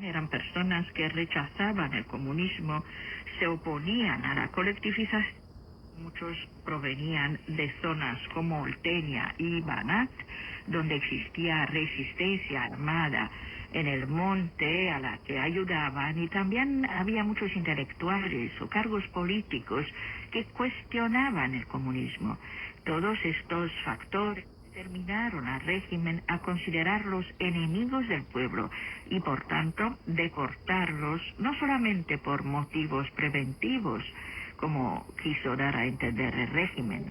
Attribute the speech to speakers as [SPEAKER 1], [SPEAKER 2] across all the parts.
[SPEAKER 1] eran personas que rechazaban el comunismo, se oponían a la colectivización. Muchos provenían de zonas como Oltenia y Banat, donde existía resistencia armada en el monte a la que ayudaban, y también había muchos intelectuales o cargos políticos que cuestionaban el comunismo. Todos estos factores determinaron al régimen a considerarlos enemigos del pueblo y por tanto deportarlos no solamente por motivos preventivos, como quiso dar a entender el régimen.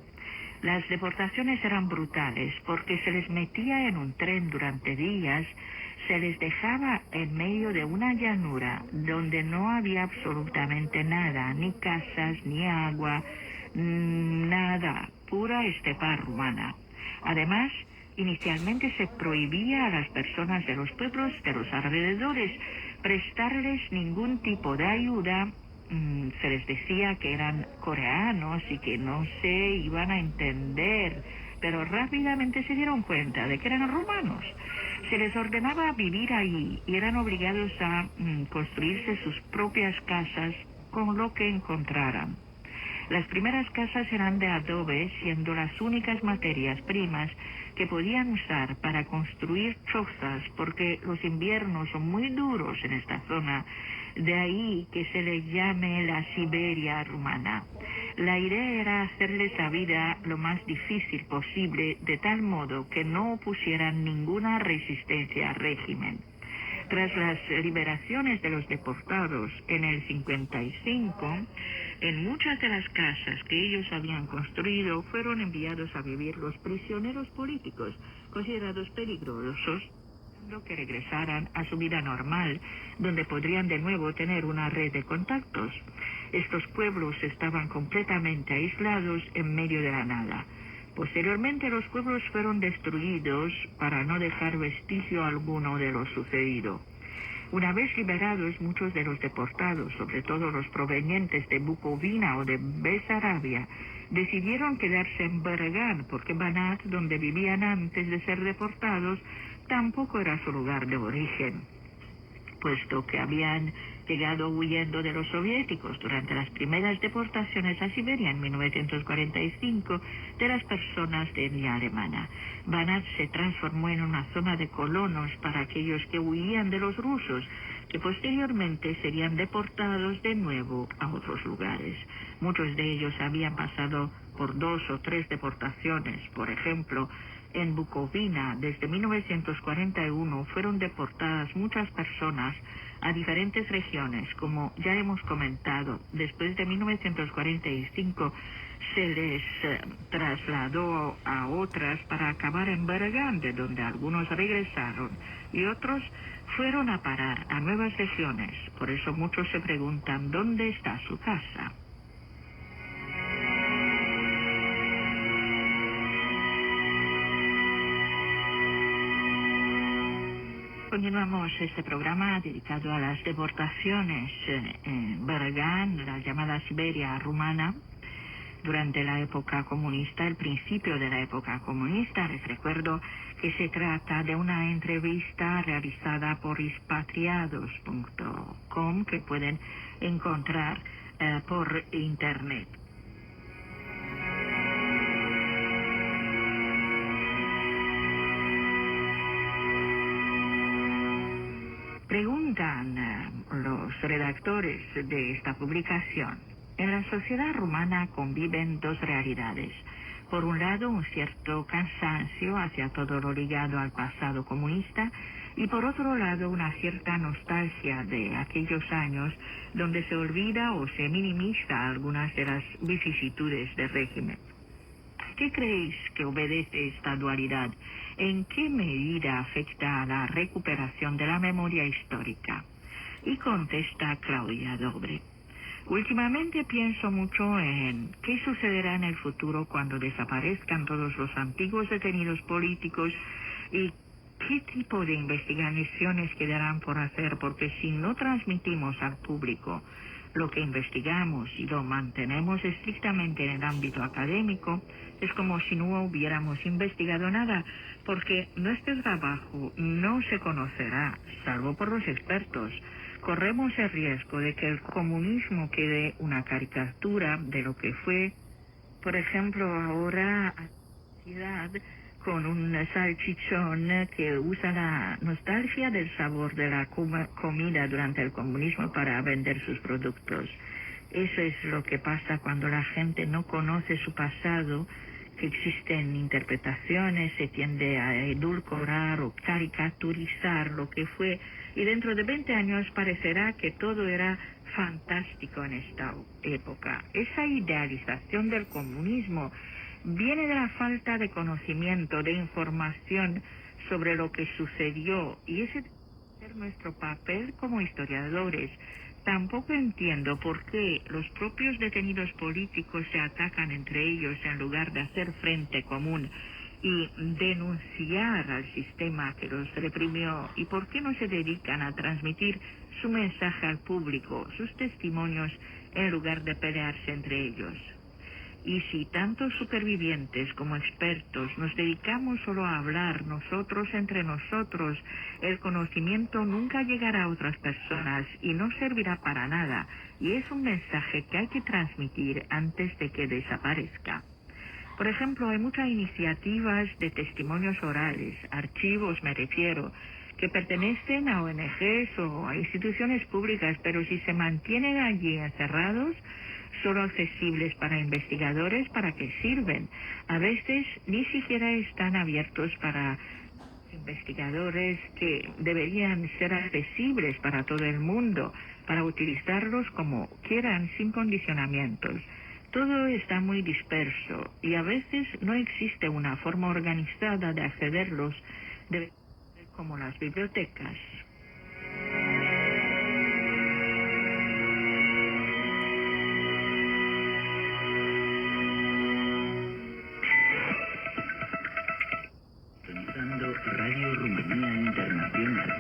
[SPEAKER 1] Las deportaciones eran brutales porque se les metía en un tren durante días, se les dejaba en medio de una llanura donde no había absolutamente nada, ni casas, ni agua, nada, pura estepa rumana. Además, inicialmente se prohibía a las personas de los pueblos de los alrededores prestarles ningún tipo de ayuda. Se les decía que eran coreanos y que no se iban a entender, pero rápidamente se dieron cuenta de que eran rumanos. Se les ordenaba vivir ahí y eran obligados a construirse sus propias casas con lo que encontraran. Las primeras casas eran de adobe, siendo las únicas materias primas que podían usar para construir chozas, porque los inviernos son muy duros en esta zona, de ahí que se les llame la Siberia rumana. La idea era hacerles la vida lo más difícil posible, de tal modo que no opusieran ninguna resistencia al régimen. Tras las liberaciones de los deportados en el 55, en muchas de las casas que ellos habían construido fueron enviados a vivir los prisioneros políticos, considerados peligrosos, que regresaran a su vida normal, donde podrían de nuevo tener una red de contactos. Estos pueblos estaban completamente aislados en medio de la nada. Posteriormente los pueblos fueron destruidos para no dejar vestigio alguno de lo sucedido. Una vez liberados, muchos de los deportados, sobre todo los provenientes de Bucovina o de Besarabia, decidieron quedarse en Bergán, porque Banat, donde vivían antes de ser deportados, tampoco era su lugar de origen, puesto que habían llegado huyendo de los soviéticos durante las primeras deportaciones a Siberia en 1945 de las personas de etnia alemana. Banat se transformó en una zona de colonos para aquellos que huían de los rusos, que posteriormente serían deportados de nuevo a otros lugares. Muchos de ellos habían pasado por 2 o 3 deportaciones. Por ejemplo, en Bucovina, desde 1941, fueron deportadas muchas personas a diferentes regiones. Como ya hemos comentado, después de 1945 se les trasladó a otras para acabar en Bergán, de donde algunos regresaron y otros fueron a parar a nuevas regiones. Por eso muchos se preguntan dónde está su casa. Continuamos este programa dedicado a las deportaciones en Bergán, la llamada Siberia rumana, durante la época comunista, el principio de la época comunista. Les recuerdo que se trata de una entrevista realizada por expatriados.com que pueden encontrar por internet. Preguntan los redactores de esta publicación: en la sociedad rumana conviven 2 realidades. Por un lado, un cierto cansancio hacia todo lo ligado al pasado comunista, y por otro lado, una cierta nostalgia de aquellos años donde se olvida o se minimiza algunas de las vicisitudes del régimen. ¿Qué creéis que obedece esta dualidad? ¿En qué medida afecta a la recuperación de la memoria histórica? Y contesta Claudia Dobre: últimamente pienso mucho en qué sucederá en el futuro cuando desaparezcan todos los antiguos detenidos políticos y qué tipo de investigaciones quedarán por hacer, porque si no transmitimos al público lo que investigamos y lo mantenemos estrictamente en el ámbito académico, es como si no hubiéramos investigado nada, porque nuestro trabajo no se conocerá, salvo por los expertos. Corremos el riesgo de que el comunismo quede una caricatura de lo que fue, por ejemplo, ahora con un salchichón que usa la nostalgia del sabor de la comida durante el comunismo para vender sus productos. Eso es lo que pasa cuando la gente no conoce su pasado, que existen interpretaciones, se tiende a edulcorar o caricaturizar lo que fue, y dentro de 20 años parecerá que todo era fantástico en esta época. Esa idealización del comunismo viene de la falta de conocimiento, de información sobre lo que sucedió, y ese debe ser nuestro papel como historiadores. Tampoco entiendo por qué los propios detenidos políticos se atacan entre ellos en lugar de hacer frente común y denunciar al sistema que los reprimió, y por qué no se dedican a transmitir su mensaje al público, sus testimonios, en lugar de pelearse entre ellos. Y si tantos supervivientes como expertos nos dedicamos solo a hablar nosotros entre nosotros, el conocimiento nunca llegará a otras personas y no servirá para nada, y es un mensaje que hay que transmitir antes de que desaparezca. Por ejemplo, hay muchas iniciativas de testimonios orales, archivos me refiero, que pertenecen a ONGs o a instituciones públicas, pero si se mantienen allí encerrados, solo accesibles para investigadores, ¿para qué sirven? A veces ni siquiera están abiertos para investigadores que deberían ser accesibles para todo el mundo, para utilizarlos como quieran, sin condicionamientos. Todo está muy disperso y a veces no existe una forma organizada de accederlos, como las bibliotecas.
[SPEAKER 2] Radio Rumanía Internacional.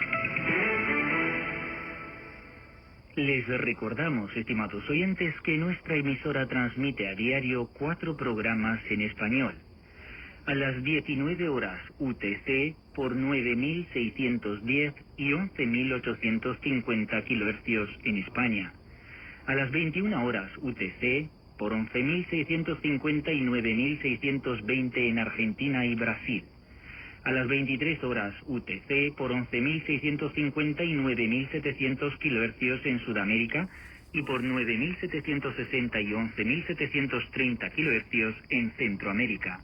[SPEAKER 2] Les recordamos, estimados oyentes, que nuestra emisora transmite a diario 4 programas en español. A las 19 horas UTC por 9.610 y 11.850 kHz en España. A las 21 horas UTC por 11.650 y 9.620 en Argentina y Brasil. A las 23 horas UTC por 11.650 y 9.700 kHz en Sudamérica y por 9.760 y 11.730 kHz en Centroamérica.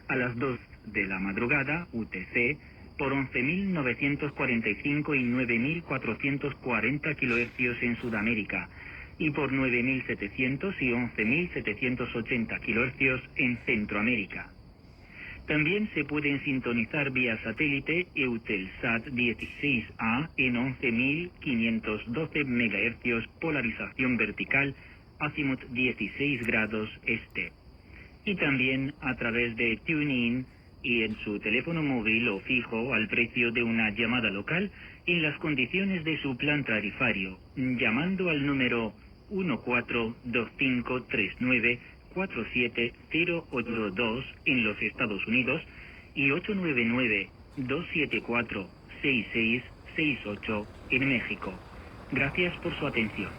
[SPEAKER 2] A las 2 de la madrugada UTC por 11.945 y 9.440 kHz en Sudamérica y por 9.700 y 11.780 kHz en Centroamérica. También se pueden sintonizar vía satélite Eutelsat 16A en 11.512 MHz, polarización vertical, azimut 16 grados este. Y también a través de TuneIn y en su teléfono móvil o fijo al precio de una llamada local en las condiciones de su plan tarifario, llamando al número 1425394702 en los Estados Unidos y 899-274-6668 en México. Gracias por su atención.